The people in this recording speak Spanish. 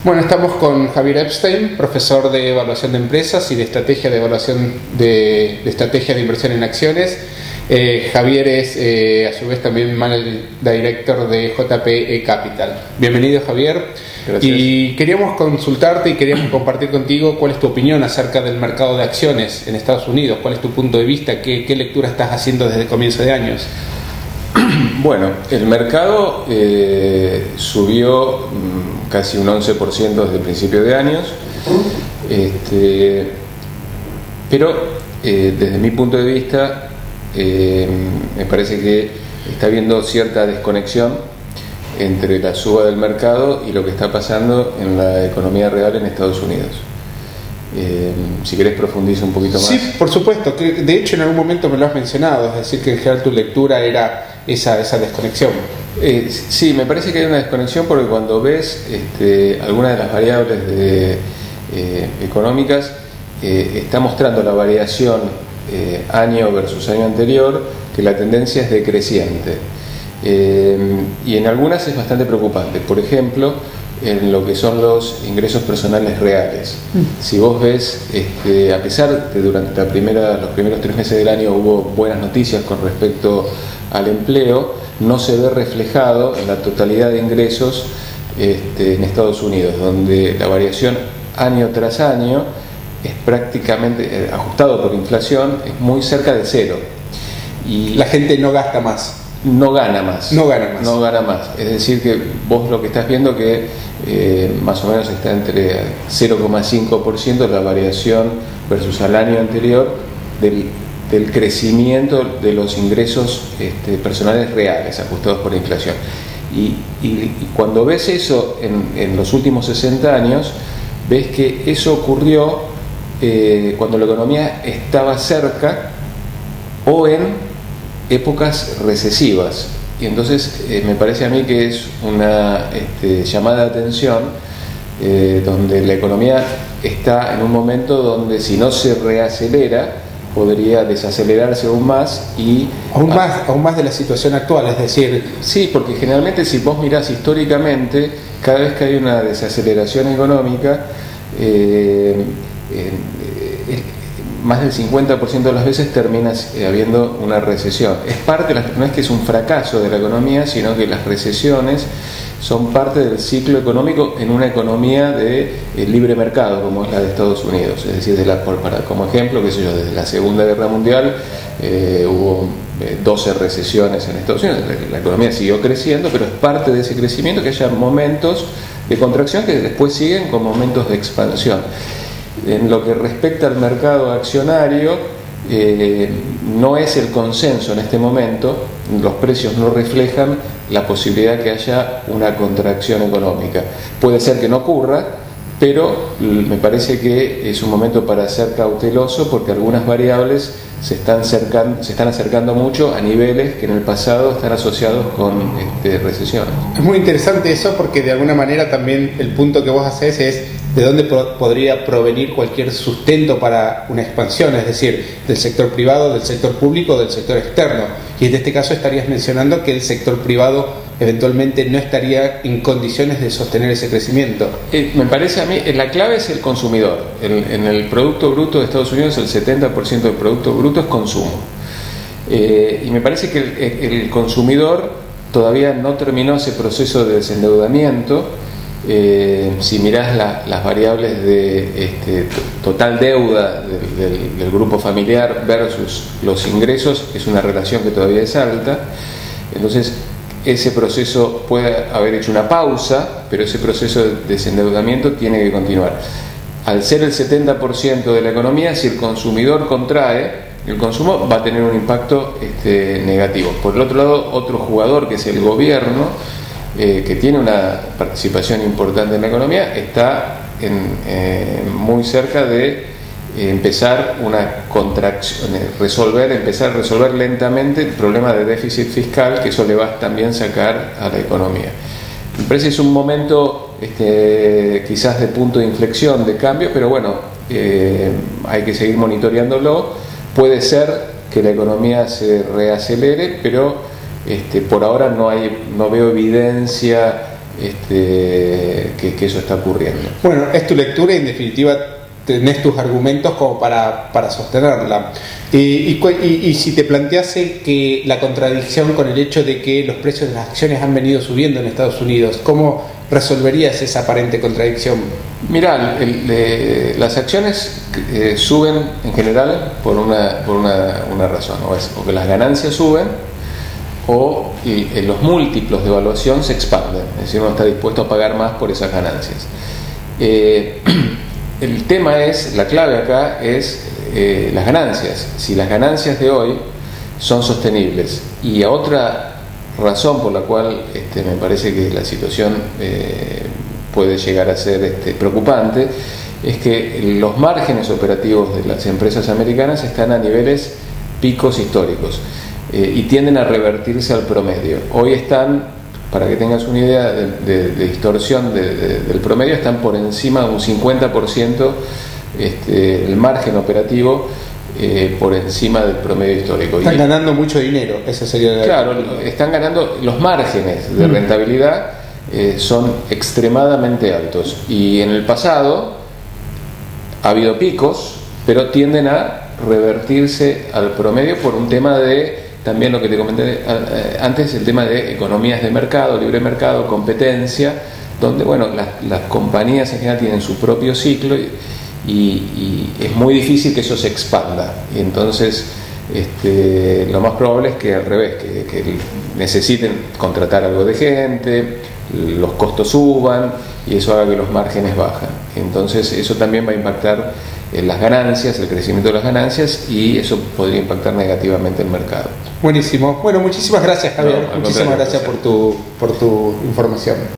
Bueno, estamos con Javier Epstein, profesor de evaluación de empresas y de estrategia de evaluación de estrategia de inversión en acciones. Javier es a su vez también Managing Director de JPE Capital. Bienvenido, Javier. Gracias. Y queríamos consultarte y queríamos compartir contigo cuál es tu opinión acerca del mercado de acciones en Estados Unidos, cuál es tu punto de vista, qué lectura estás haciendo desde el comienzo de años. Bueno, el mercado subió casi un 11% desde el principio de años, pero desde mi punto de vista me parece que está habiendo cierta desconexión entre la suba del mercado y lo que está pasando en la economía real en Estados Unidos. Si querés profundiza un poquito más. Sí, por supuesto, que de hecho en algún momento me lo has mencionado, es decir, que en general tu lectura era esa desconexión. Sí, me parece que hay una desconexión porque cuando ves algunas de las variables económicas, está mostrando la variación año versus año anterior, que la tendencia es decreciente. Y en algunas es bastante preocupante. Por ejemplo, en lo que son los ingresos personales reales. Si vos ves, a pesar de durante los primeros 3 meses del año hubo buenas noticias con respecto al empleo, no se ve reflejado en la totalidad de ingresos en Estados Unidos, donde la variación año tras año es prácticamente, ajustado por inflación, es muy cerca de cero. Y la gente no gasta más. No gana más. No gana más. Es decir, que vos lo que estás viendo que más o menos está entre 0,5% la variación versus al año anterior del crecimiento de los ingresos personales reales ajustados por inflación. Y cuando ves eso en los últimos 60 años, ves que eso ocurrió cuando la economía estaba cerca o en épocas recesivas. Y entonces me parece a mí que es una llamada de atención donde la economía está en un momento donde si no se reacelera podría desacelerarse aún más y aún más de la situación actual, es decir, sí, porque generalmente si vos mirás históricamente, cada vez que hay una desaceleración económica, más del 50% de las veces termina habiendo una recesión. No es que es un fracaso de la economía, sino que las recesiones son parte del ciclo económico en una economía de libre mercado, como es la de Estados Unidos. Es decir, como ejemplo, desde la Segunda Guerra Mundial hubo 12 recesiones en Estados Unidos. La economía siguió creciendo, pero es parte de ese crecimiento que haya momentos de contracción que después siguen con momentos de expansión. En lo que respecta al mercado accionario, no es el consenso en este momento, los precios no reflejan la posibilidad que haya una contracción económica. Puede ser que no ocurra, pero me parece que es un momento para ser cauteloso porque algunas variables se están acercando mucho a niveles que en el pasado están asociados con recesiones. Es muy interesante eso porque de alguna manera también el punto que vos hacés es de dónde podría provenir cualquier sustento para una expansión, es decir, del sector privado, del sector público, del sector externo. Y en este caso estarías mencionando que el sector privado eventualmente no estaría en condiciones de sostener ese crecimiento. Me parece a mí, la clave es el consumidor. En el Producto Bruto de Estados Unidos el 70% del Producto Bruto es consumo. Y me parece que el consumidor todavía no terminó ese proceso de desendeudamiento. Si mirás las variables de total deuda del grupo familiar versus los ingresos, es una relación que todavía es alta. Entonces ese proceso puede haber hecho una pausa, pero ese proceso de desendeudamiento tiene que continuar. Al ser el 70% de la economía, si el consumidor contrae, el consumo va a tener un impacto negativo. Por el otro lado, otro jugador que es el gobierno, que tiene una participación importante en la economía, está muy cerca de empezar una contracción, empezar a resolver lentamente el problema de déficit fiscal, que eso le va a también sacar a la economía. Me parece que es un momento quizás de punto de inflexión, de cambio, pero bueno, hay que seguir monitoreándolo. Puede ser que la economía se reacelere, pero por ahora no veo evidencia que eso está ocurriendo. Bueno, es tu lectura y en definitiva tenés tus argumentos como para sostenerla. Y si te plantease que la contradicción con el hecho de que los precios de las acciones han venido subiendo en Estados Unidos, ¿cómo resolverías esa aparente contradicción? Mirá, las acciones suben en general por una razón, o que las ganancias suben o los múltiplos de evaluación se expanden, es decir, uno está dispuesto a pagar más por esas ganancias. El tema la clave acá es las ganancias. Si las ganancias de hoy son sostenibles, y a otra razón por la cual me parece que la situación puede llegar a ser preocupante, es que los márgenes operativos de las empresas americanas están a niveles picos históricos y tienden a revertirse al promedio. Hoy están, para que tengas una idea de distorsión del promedio, están por encima de un 50% el margen operativo por encima del promedio histórico. Están ganando mucho dinero, esa sería la... Claro, están ganando, los márgenes de rentabilidad son extremadamente altos, y en el pasado ha habido picos, pero tienden a revertirse al promedio por un tema de, también lo que te comenté antes, el tema de economías de mercado, libre mercado, competencia, donde bueno, las compañías en general tienen su propio ciclo y es muy difícil que eso se expanda, y entonces lo más probable es que al revés, que necesiten contratar algo de gente, los costos suban y eso haga que los márgenes bajen. Entonces eso también va a impactar en las ganancias, el crecimiento de las ganancias, y eso podría impactar negativamente el mercado. Buenísimo. Bueno, muchísimas gracias, Javier. Muchísimas gracias por tu información.